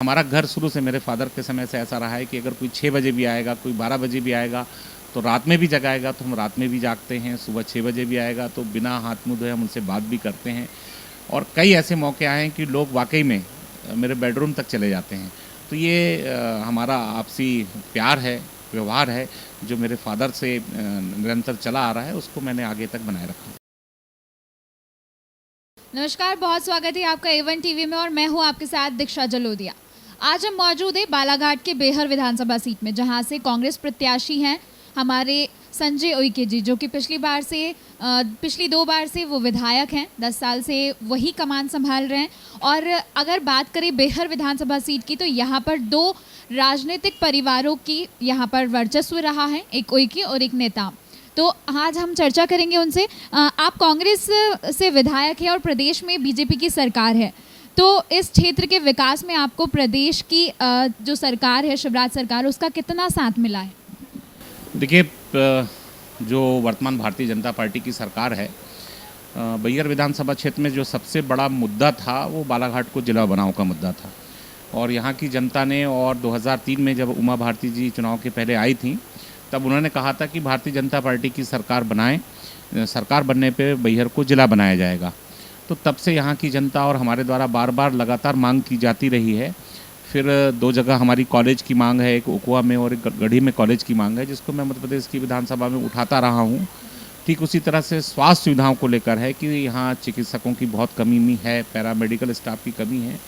हमारा घर शुरू से मेरे फादर के समय से ऐसा रहा है कि अगर कोई 6 बजे भी आएगा, कोई 12 बजे भी आएगा, तो रात में भी जगाएगा तो हम रात में भी जागते हैं, सुबह 6 बजे भी आएगा तो बिना हाथ मुँह धोए हम उनसे बात भी करते हैं। और कई ऐसे मौके आए हैं कि लोग वाक़ई में मेरे बेडरूम तक चले जाते हैं। तो ये हमारा आपसी प्यार है, व्यवहार है, जो मेरे फादर से निरंतर चला आ रहा है, उसको मैंने आगे तक बनाए रखा। नमस्कार, बहुत स्वागत है आपका A1 टीवी में और मैं हूं आपके साथ दीक्षा जलोदिया। आज हम मौजूद हैं बालाघाट के बेहर विधानसभा सीट में, जहां से कांग्रेस प्रत्याशी हैं हमारे संजय उइके जी, जो कि पिछली 2 बार से वो विधायक हैं, 10 साल से वही कमान संभाल रहे हैं। और अगर बात करें बेहर विधानसभा सीट की, तो यहाँ पर 2 राजनीतिक परिवारों की यहाँ पर वर्चस्व रहा है, एक उइके और एक नेता। तो आज हम चर्चा करेंगे उनसे। आप कांग्रेस से विधायक हैं और प्रदेश में बीजेपी की सरकार है, तो इस क्षेत्र के विकास में आपको प्रदेश की जो सरकार है, शिवराज सरकार, उसका कितना साथ मिला है? देखिए, जो वर्तमान भारतीय जनता पार्टी की सरकार है, बैहर विधानसभा क्षेत्र में जो सबसे बड़ा मुद्दा था वो बालाघाट को जिला बनाओ का मुद्दा था। और यहाँ की जनता ने, और 2003 में जब उमा भारती जी चुनाव के पहले आई थी, तब उन्होंने कहा था कि भारतीय जनता पार्टी की सरकार बनाएं, सरकार बनने पे बैहर को जिला बनाया जाएगा। तो तब से यहाँ की जनता और हमारे द्वारा बार बार लगातार मांग की जाती रही है। फिर 2 जगह हमारी कॉलेज की मांग है, एक ओकुआ में और एक गढ़ी में कॉलेज की मांग है, जिसको मैं मध्य प्रदेश की विधानसभा में उठाता रहा हूँ। ठीक उसी तरह से स्वास्थ्य सुविधाओं को लेकर है कि यहाँ चिकित्सकों की बहुत कमी है, पैरामेडिकल स्टाफ की कमी है।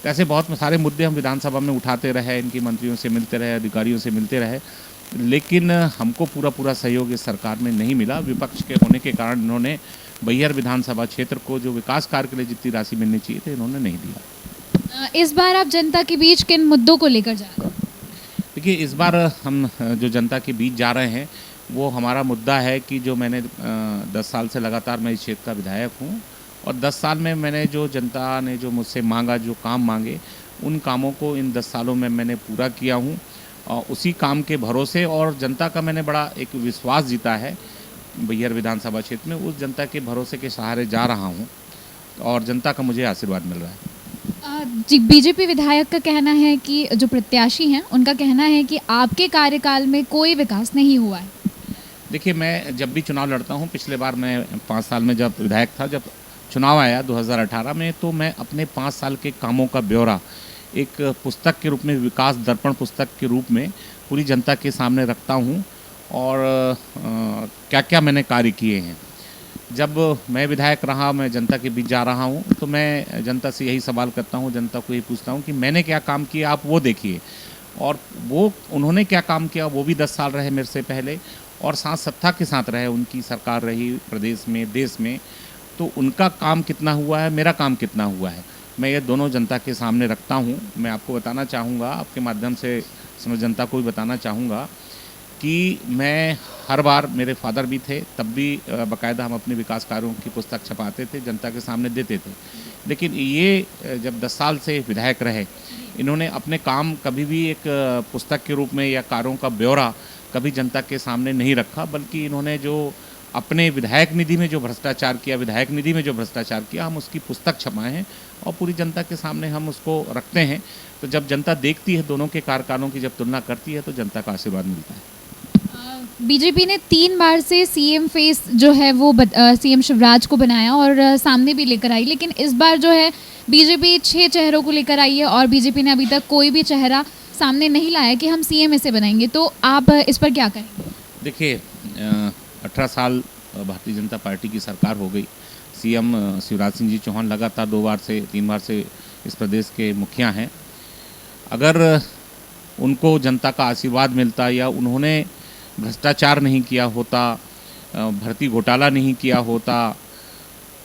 तो ऐसे बहुत सारे मुद्दे हम विधानसभा में उठाते रहे, इनकी मंत्रियों से मिलते रहे, अधिकारियों से मिलते रहे, लेकिन हमको पूरा सहयोग इस सरकार में नहीं मिला। विपक्ष के होने के कारण इन्होंने बैहर विधानसभा क्षेत्र को जो विकास कार्य के लिए जितनी राशि मिलनी चाहिए थी, इन्होंने नहीं दिया। इस बार आप जनता के बीच किन मुद्दों को लेकर जा रहे हैं? देखिए, इस बार हम जो जनता के बीच जा रहे हैं वो हमारा मुद्दा है कि जो मैंने 10 साल से लगातार मैं इस क्षेत्र का विधायक हूँ, और 10 साल में मैंने जो जनता ने जो मुझसे मांगा, जो काम मांगे, उन कामों को इन 10 सालों में मैंने पूरा किया हूँ। और उसी काम के भरोसे और जनता का मैंने बड़ा एक विश्वास जीता है बैहर विधानसभा क्षेत्र में, उस जनता के भरोसे के सहारे जा रहा हूँ और जनता का मुझे आशीर्वाद मिल रहा है। जी, बीजेपी विधायक का कहना है कि जो प्रत्याशी हैं उनका कहना है कि आपके कार्यकाल में कोई विकास नहीं हुआ है। देखिए, मैं जब भी चुनाव लड़ता हूँ, पिछले बार मैं 5 साल में जब विधायक था, जब चुनाव आया 2018 में, तो मैं अपने 5 साल के कामों का ब्यौरा एक पुस्तक के रूप में, विकास दर्पण पुस्तक के रूप में पूरी जनता के सामने रखता हूँ, और क्या क्या मैंने कार्य किए हैं। जब मैं विधायक रहा, मैं जनता के बीच जा रहा हूँ, तो मैं जनता से यही सवाल करता हूँ, जनता को यही पूछता हूँ कि मैंने क्या काम किया, आप वो देखिए। और वो उन्होंने क्या काम किया, वो भी 10 साल रहे मेरे से पहले, और साथ सत्ता के साथ रहे, उनकी सरकार रही प्रदेश में, देश में, तो उनका काम कितना हुआ है, मेरा काम कितना हुआ है, मैं ये दोनों जनता के सामने रखता हूँ। मैं आपको बताना चाहूँगा, आपके माध्यम से समझ जनता को भी बताना चाहूँगा कि मैं हर बार, मेरे फादर भी थे तब भी बाकायदा हम अपने विकास कार्यों की पुस्तक छपाते थे, जनता के सामने देते थे। लेकिन ये जब 10 साल से विधायक रहे, इन्होंने अपने काम कभी भी एक पुस्तक के रूप में या कार्यों का ब्यौरा कभी जनता के सामने नहीं रखा, बल्कि इन्होंने जो अपने विधायक निधि में जो भ्रष्टाचार किया, हम उसकी पुस्तक छपाए हैं और पूरी जनता के सामने हम उसको रखते हैं। तो जब जनता देखती है, दोनों के कार्यकालों की जब तुलना करती है, तो जनता का आशीर्वाद मिलता है। बीजेपी ने 3 बार से सीएम फेस जो है वो सीएम शिवराज को बनाया और सामने भी लेकर आई, लेकिन इस बार जो है बीजेपी 6 चेहरों को लेकर आई है और बीजेपी ने अभी तक कोई भी चेहरा सामने नहीं लाया कि हम सीएम इसे बनाएंगे। तो आप इस पर क्या कहेंगे? देखिए, 18 साल भारतीय जनता पार्टी की सरकार हो गई। सीएम शिवराज सिंह जी चौहान लगातार 2 बार से 3 बार से इस प्रदेश के मुखिया हैं। अगर उनको जनता का आशीर्वाद मिलता, या उन्होंने भ्रष्टाचार नहीं किया होता, भर्ती घोटाला नहीं किया होता,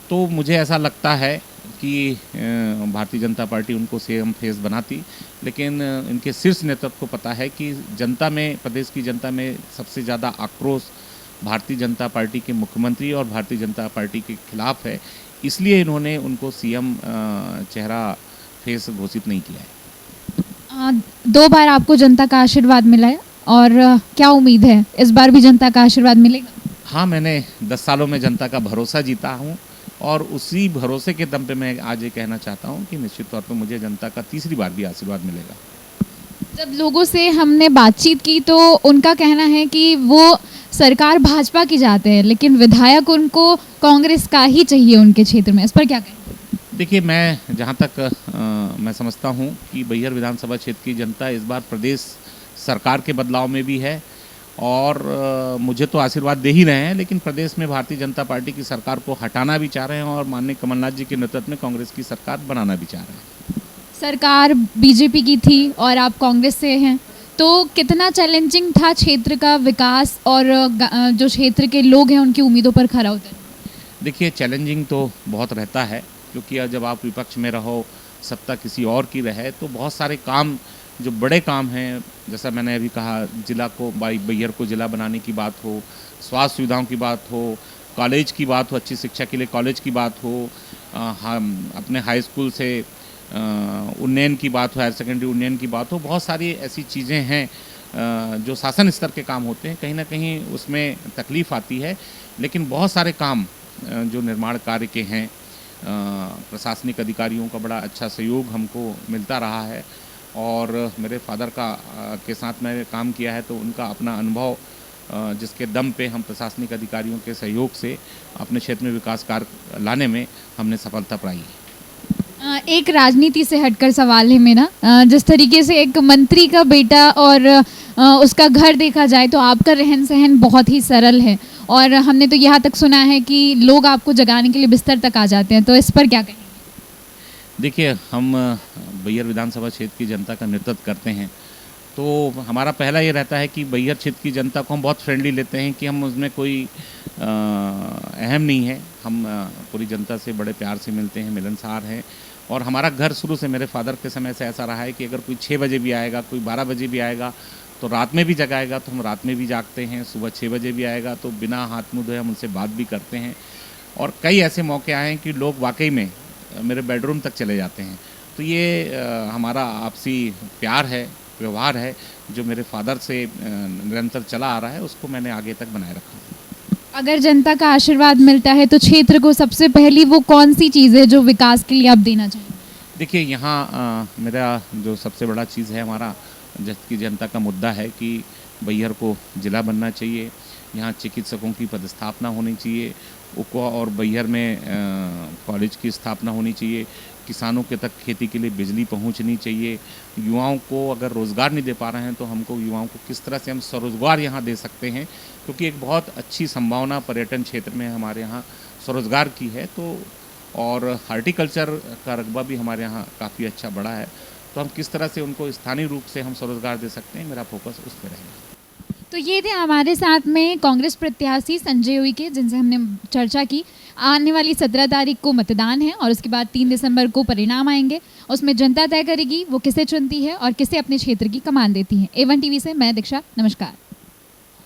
तो मुझे ऐसा लगता है कि भारतीय जनता पार्टी उनको सीएम फेस बनाती। लेकिन इनके शीर्ष नेतृत्व को पता है कि जनता में, प्रदेश की जनता में सबसे ज़्यादा आक्रोश भारतीय जनता पार्टी के मुख्यमंत्री और भारतीय जनता पार्टी के खिलाफ है, इसलिए इन्होंने उनको सीएम चेहरा फेस घोषित नहीं किया है। 2 बार आपको जनता का आशीर्वाद मिला है और क्या उम्मीद है इस बार भी जनता का आशीर्वाद मिलेगा? हाँ, मैंने 10 सालों में जनता का भरोसा जीता हूँ और उसी भरोसे के दम पे मैं आज ये कहना चाहता हूँ कि निश्चित तौर पे मुझे जनता का तीसरी बार भी आशीर्वाद मिलेगा। जब लोगों से हमने बातचीत की तो उनका कहना है कि वो सरकार भाजपा की चाहते हैं, लेकिन विधायक उनको कांग्रेस का ही चाहिए उनके क्षेत्र में। इस पर क्या कहें? देखिए, मैं जहाँ तक मैं समझता हूँ कि बैहर विधानसभा क्षेत्र की जनता इस बार प्रदेश सरकार के बदलाव में भी है और मुझे तो आशीर्वाद दे ही रहे हैं, लेकिन प्रदेश में भारतीय जनता पार्टी की सरकार को हटाना भी चाह रहे हैं और माननीय कमलनाथ जी के नेतृत्व में कांग्रेस की सरकार बनाना भी चाह रहे हैं। सरकार बीजेपी की थी और आप कांग्रेस से हैं, तो कितना चैलेंजिंग था क्षेत्र का विकास और जो क्षेत्र के लोग हैं उनकी उम्मीदों पर खरा उतरना? देखिए, चैलेंजिंग तो बहुत रहता है, क्योंकि जब आप विपक्ष में रहो, सत्ता किसी और की रहे, तो बहुत सारे काम जो बड़े काम हैं, जैसा मैंने अभी कहा, जिला को बैहर को जिला बनाने की बात हो, स्वास्थ्य सुविधाओं की बात हो, कॉलेज की बात हो, अच्छी शिक्षा के लिए कॉलेज की बात हो, हम अपने हाई स्कूल से उन्नयन की बात हो, हायर सेकेंडरी उन्नयन की बात हो, बहुत सारी ऐसी चीज़ें हैं जो शासन स्तर के काम होते हैं, कहीं ना कहीं उसमें तकलीफ़ आती है, लेकिन बहुत सारे काम जो निर्माण कार्य के हैं, प्रशासनिक अधिकारियों का बड़ा अच्छा सहयोग हमको मिलता रहा है और मेरे फादर के साथ मैंने काम किया है, तो उनका अपना अनुभव जिसके दम पे हम प्रशासनिक अधिकारियों के सहयोग से अपने क्षेत्र में विकास कार्य लाने में हमने सफलता पाई है। एक राजनीति से हटकर सवाल है मेरा, जिस तरीके से एक मंत्री का बेटा और उसका घर देखा जाए तो आपका रहन सहन बहुत ही सरल है और हमने तो यहाँ तक सुना है कि लोग आपको जगाने के लिए बिस्तर तक आ जाते हैं, तो इस पर क्या कहेंगे? देखिए, हम बैहर विधानसभा क्षेत्र की जनता का नेतृत्व करते हैं, तो हमारा पहला ये रहता है कि बैहर क्षेत्र की जनता को हम बहुत फ्रेंडली लेते हैं कि हम उसमें कोई अहम नहीं है। हम पूरी जनता से बड़े प्यार से मिलते हैं, मिलनसार हैं और हमारा घर शुरू से मेरे फादर के समय से ऐसा रहा है कि अगर कोई 6 बजे भी आएगा, कोई 12 बजे भी आएगा, तो रात में भी जगाएगा तो हम रात में भी जागते हैं, सुबह 6 बजे भी आएगा तो बिना हाथ मुँह धोए हम उनसे बात भी करते हैं और कई ऐसे मौके आए हैं कि लोग वाकई में मेरे बेडरूम तक चले जाते हैं। तो ये हमारा आपसी प्यार है, व्यवहार है, जो मेरे फादर से निरंतर चला आ रहा है, उसको मैंने आगे तक बनाए रखा। अगर जनता का आशीर्वाद मिलता है तो क्षेत्र को सबसे पहली वो कौन सी चीज़ है जो विकास के लिए आप देना चाहेंगे? देखिए, यहाँ मेरा जो सबसे बड़ा चीज़ है, हमारा की जनता का मुद्दा है कि बैहर को जिला बनना चाहिए, यहाँ चिकित्सकों की पदस्थापना होनी चाहिए, उको और बैहर में कॉलेज की स्थापना होनी चाहिए, किसानों के तक खेती के लिए बिजली पहुंचनी चाहिए, युवाओं को अगर रोज़गार नहीं दे पा रहे हैं तो हमको युवाओं को किस तरह से हम स्वरोज़गार यहाँ दे सकते हैं, क्योंकि एक बहुत अच्छी संभावना पर्यटन क्षेत्र में हमारे यहाँ स्वरोज़गार की है, तो और हार्टिकल्चर का रकबा भी हमारे यहाँ काफ़ी अच्छा बड़ा है, तो हम किस तरह से उनको स्थानीय रूप से हम स्वरोज़गार दे सकते हैं, मेरा फोकस उस पर रहेगा। तो ये थे हमारे साथ में कांग्रेस प्रत्याशी संजय उइके, जिनसे हमने चर्चा की। आने वाली 17 तारीख को मतदान है और उसके बाद 3 दिसंबर को परिणाम आएंगे। उसमें जनता तय करेगी वो किसे चुनती है और किसे अपने क्षेत्र की कमान देती है। A1 टीवी से मैं दीक्षा, नमस्कार।